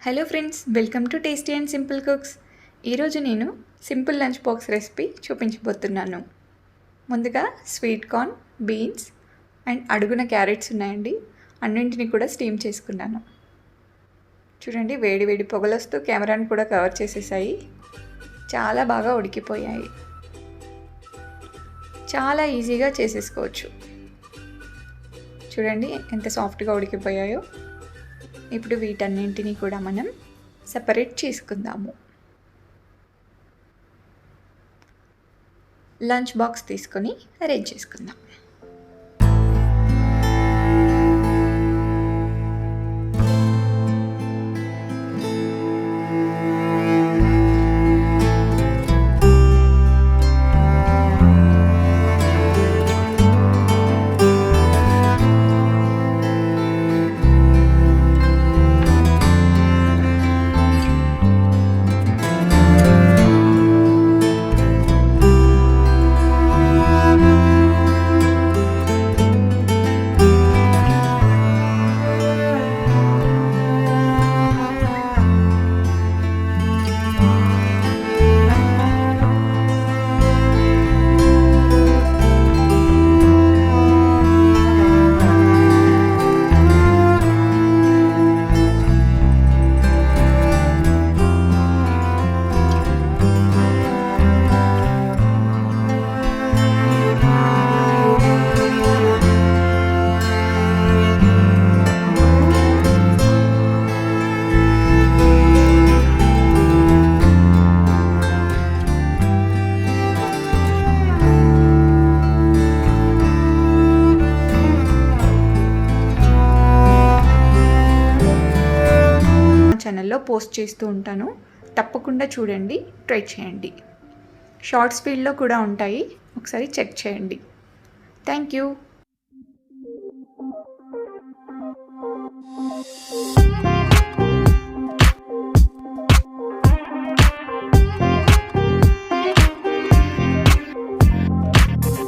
Hello friends, welcome to tasty and simple cooks. ఈరోజు నేను simple lunch box recipe చూపించబోతున్నాను. ముందుగా స్వీట్ కార్న్, బీన్స్ అండ్ అడుగున carrots ఉన్నాయండి. అన్నింటినీ కూడా స్టీమ్ చేసుకున్నాను. చూడండి, వేడి వేడి పొగలొస్తూ కెమెరాని కూడా కవర్ చేసేసాయి. చాలా బాగా ఉడికిపోయాయి. చాలా ఈజీగా చేసేసుకోవచ్చు. చూడండి ఎంత సాఫ్ట్గా ఉడికిపోయాయో. ఇప్పుడు వీటన్నింటినీ కూడా మనం సెపరేట్ చేసుకుందాము. లంచ్ బాక్స్ తీసుకొని అరేంజ్ చేసుకుందాం. ఛానల్లో పోస్ట్ చేస్తూ ఉంటాను. తప్పకుండా చూడండి, ట్రై చేయండి. షార్ట్స్ ఫీల్డ్లో కూడా ఉంటాయి, ఒకసారి చెక్ చేయండి. Thank you.